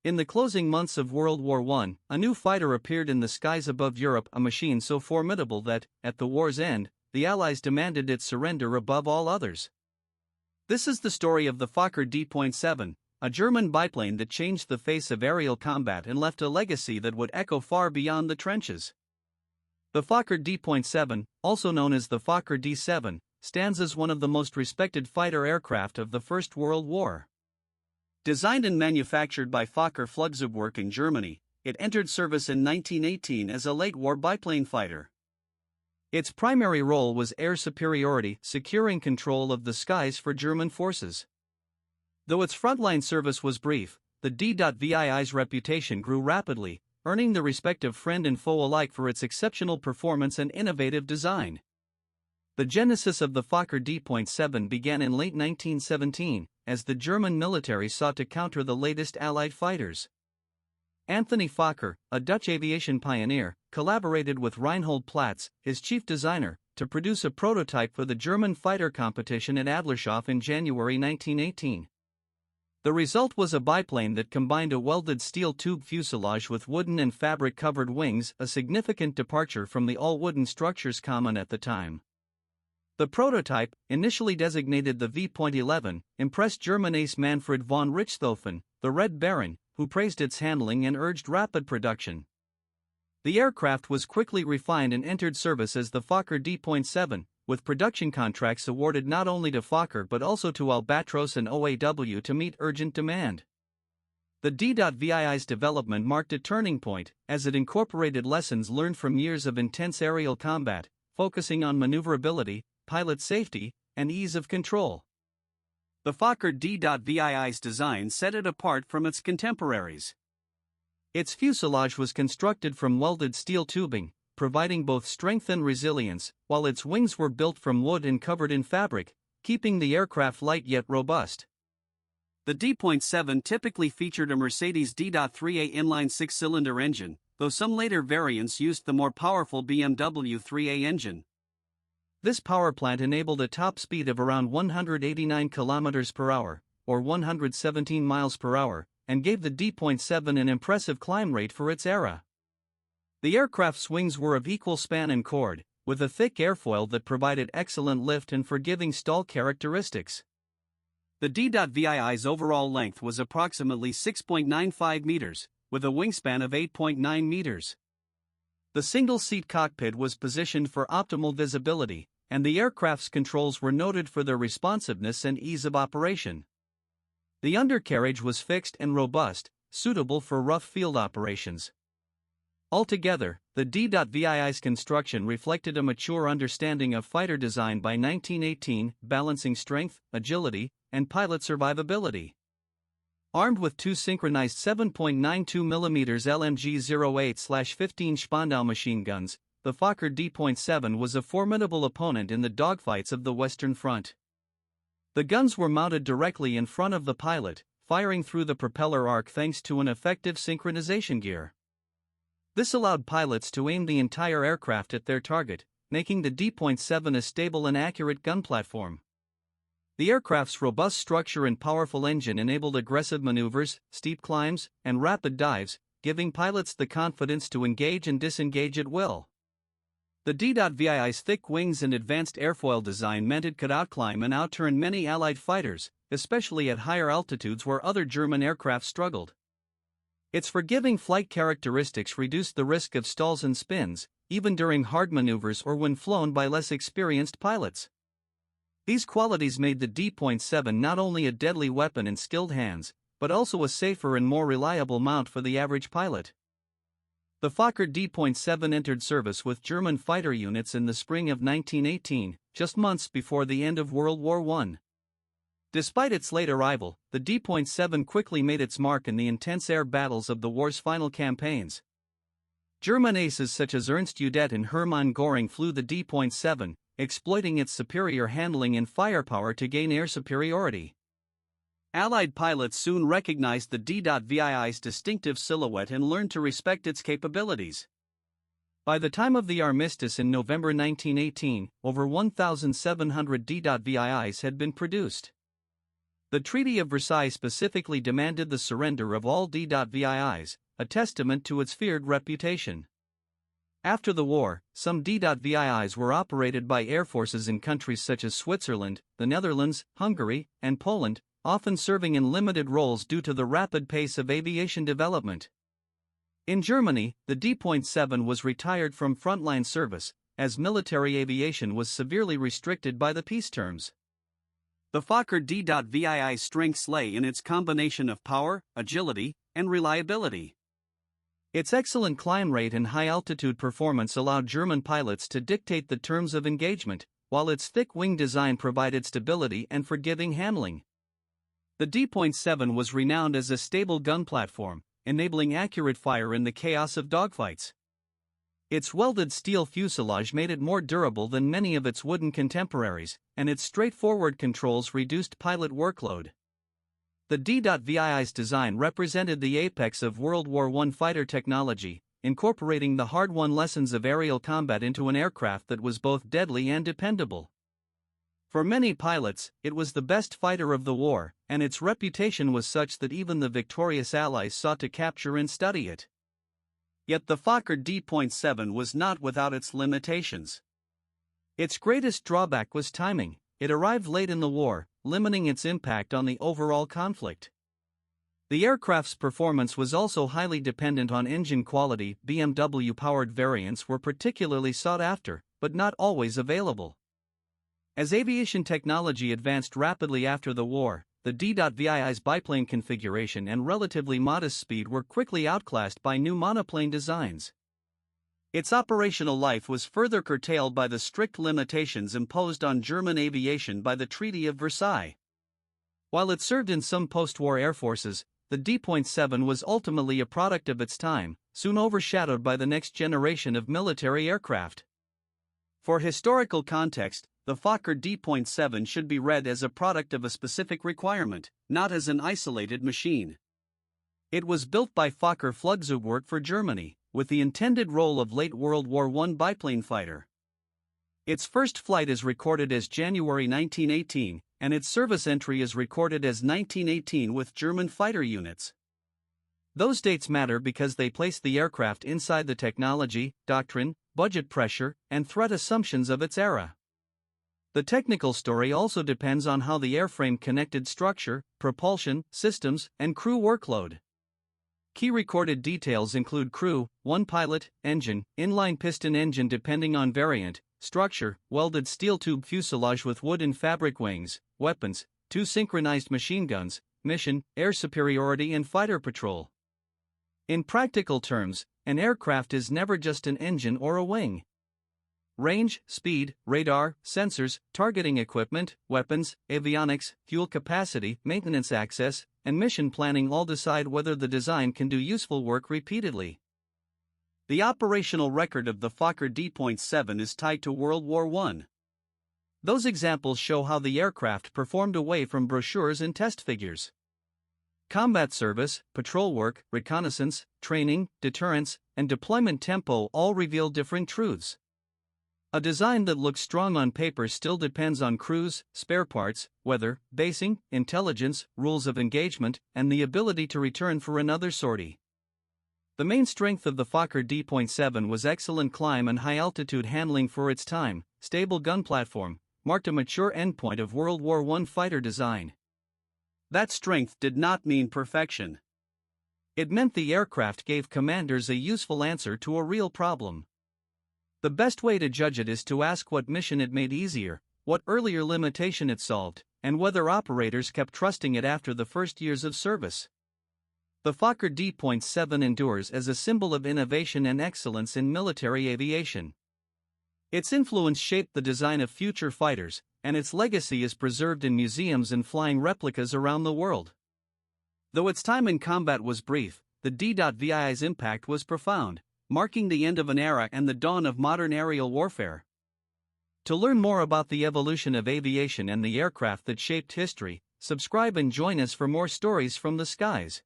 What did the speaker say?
In the closing months of World War I, a new fighter appeared in the skies above Europe, a machine so formidable that, at the war's end, the Allies demanded its surrender above all others. This is the story of the Fokker D.VII, a German biplane that changed the face of aerial combat and left a legacy that would echo far beyond the trenches. The Fokker D.VII, also known as the Fokker D.VII, stands as one of the most respected fighter aircraft of the First World War. Designed and manufactured by Fokker Flugzeugwerk in Germany, it entered service in 1918 as a late-war biplane fighter. Its primary role was air superiority, securing control of the skies for German forces. Though its frontline service was brief, the D.VII's reputation grew rapidly, earning the respect of friend and foe alike for its exceptional performance and innovative design. The genesis of the Fokker D.VII began in late 1917, as the German military sought to counter the latest Allied fighters. Anthony Fokker, a Dutch aviation pioneer, collaborated with Reinhold Platz, his chief designer, to produce a prototype for the German fighter competition at Adlershof in January 1918. The result was a biplane that combined a welded steel tube fuselage with wooden and fabric-covered wings, a significant departure from the all-wooden structures common at the time. The prototype, initially designated the V.11, impressed German ace Manfred von Richthofen, the Red Baron, who praised its handling and urged rapid production. The aircraft was quickly refined and entered service as the Fokker D.VII, with production contracts awarded not only to Fokker but also to Albatros and OAW to meet urgent demand. The D.VII's development marked a turning point, as it incorporated lessons learned from years of intense aerial combat, focusing on maneuverability, pilot safety, and ease of control. The Fokker D.VII's design set it apart from its contemporaries. Its fuselage was constructed from welded steel tubing, providing both strength and resilience, while its wings were built from wood and covered in fabric, keeping the aircraft light yet robust. The D.VII typically featured a Mercedes D.3A inline six-cylinder engine, though some later variants used the more powerful BMW 3A engine. This powerplant enabled a top speed of around 189 km per hour, or 117 miles per hour, and gave the D.VII an impressive climb rate for its era. The aircraft's wings were of equal span and chord, with a thick airfoil that provided excellent lift and forgiving stall characteristics. The D.VII's overall length was approximately 6.95 meters, with a wingspan of 8.9 meters. The single-seat cockpit was positioned for optimal visibility, and the aircraft's controls were noted for their responsiveness and ease of operation. The undercarriage was fixed and robust, suitable for rough field operations. Altogether, the D.VII's construction reflected a mature understanding of fighter design by 1918, balancing strength, agility, and pilot survivability. Armed with two synchronized 7.92mm LMG-08/15 Spandau machine guns, the Fokker D.VII was a formidable opponent in the dogfights of the Western Front. The guns were mounted directly in front of the pilot, firing through the propeller arc thanks to an effective synchronization gear. This allowed pilots to aim the entire aircraft at their target, making the D.VII a stable and accurate gun platform. The aircraft's robust structure and powerful engine enabled aggressive maneuvers, steep climbs, and rapid dives, giving pilots the confidence to engage and disengage at will. The D.VII's thick wings and advanced airfoil design meant it could outclimb and outturn many Allied fighters, especially at higher altitudes where other German aircraft struggled. Its forgiving flight characteristics reduced the risk of stalls and spins, even during hard maneuvers or when flown by less experienced pilots. These qualities made the D.VII not only a deadly weapon in skilled hands, but also a safer and more reliable mount for the average pilot. The Fokker D.VII entered service with German fighter units in the spring of 1918, just months before the end of World War I. Despite its late arrival, the D.VII quickly made its mark in the intense air battles of the war's final campaigns. German aces such as Ernst Udet and Hermann Göring flew the D.VII, exploiting its superior handling and firepower to gain air superiority. Allied pilots soon recognized the D.VII's distinctive silhouette and learned to respect its capabilities. By the time of the armistice in November 1918, over 1,700 D.VIIs had been produced. The Treaty of Versailles specifically demanded the surrender of all D.VIIs, a testament to its feared reputation. After the war, some D.VIIs were operated by air forces in countries such as Switzerland, the Netherlands, Hungary, and Poland, often serving in limited roles due to the rapid pace of aviation development. In Germany, the D.VII was retired from frontline service, as military aviation was severely restricted by the peace terms. The Fokker D.VII's strengths lay in its combination of power, agility, and reliability. Its excellent climb rate and high-altitude performance allowed German pilots to dictate the terms of engagement, while its thick wing design provided stability and forgiving handling. The D.VII was renowned as a stable gun platform, enabling accurate fire in the chaos of dogfights. Its welded steel fuselage made it more durable than many of its wooden contemporaries, and its straightforward controls reduced pilot workload. The D.VII's design represented the apex of World War I fighter technology, incorporating the hard-won lessons of aerial combat into an aircraft that was both deadly and dependable. For many pilots, it was the best fighter of the war, and its reputation was such that even the victorious Allies sought to capture and study it. Yet the Fokker D.VII was not without its limitations. Its greatest drawback was timing. It arrived late in the war, limiting its impact on the overall conflict. The aircraft's performance was also highly dependent on engine quality. BMW-powered variants were particularly sought after, but not always available. As aviation technology advanced rapidly after the war, the D.VII's biplane configuration and relatively modest speed were quickly outclassed by new monoplane designs. Its operational life was further curtailed by the strict limitations imposed on German aviation by the Treaty of Versailles. While it served in some post-war air forces, the D.VII was ultimately a product of its time, soon overshadowed by the next generation of military aircraft. For historical context, the Fokker D.VII should be read as a product of a specific requirement, not as an isolated machine. It was built by Fokker Flugzeugwerk for Germany, with the intended role of late World War I biplane fighter. Its first flight is recorded as January 1918, and its service entry is recorded as 1918 with German fighter units. Those dates matter because they place the aircraft inside the technology, doctrine, budget pressure, and threat assumptions of its era. The technical story also depends on how the airframe connected structure, propulsion, systems, and crew workload. Key recorded details include crew, one pilot, engine, inline piston engine depending on variant, structure, welded steel tube fuselage with wood and fabric wings, weapons, 2 synchronized machine guns, mission, air superiority and fighter patrol. In practical terms, an aircraft is never just an engine or a wing. Range, speed, radar, sensors, targeting equipment, weapons, avionics, fuel capacity, maintenance access, and mission planning all decide whether the design can do useful work repeatedly. The operational record of the Fokker D.VII is tied to World War I. Those examples show how the aircraft performed away from brochures and test figures. Combat service, patrol work, reconnaissance, training, deterrence, and deployment tempo all reveal different truths. A design that looks strong on paper still depends on crews, spare parts, weather, basing, intelligence, rules of engagement, and the ability to return for another sortie. The main strength of the Fokker D.VII was excellent climb and high-altitude handling for its time. Stable gun platform marked a mature endpoint of World War I fighter design. That strength did not mean perfection. It meant the aircraft gave commanders a useful answer to a real problem. The best way to judge it is to ask what mission it made easier, what earlier limitation it solved, and whether operators kept trusting it after the first years of service. The Fokker D.VII endures as a symbol of innovation and excellence in military aviation. Its influence shaped the design of future fighters, and its legacy is preserved in museums and flying replicas around the world. Though its time in combat was brief, the D.VI's impact was profound, marking the end of an era and the dawn of modern aerial warfare. To learn more about the evolution of aviation and the aircraft that shaped history, subscribe and join us for more stories from the skies.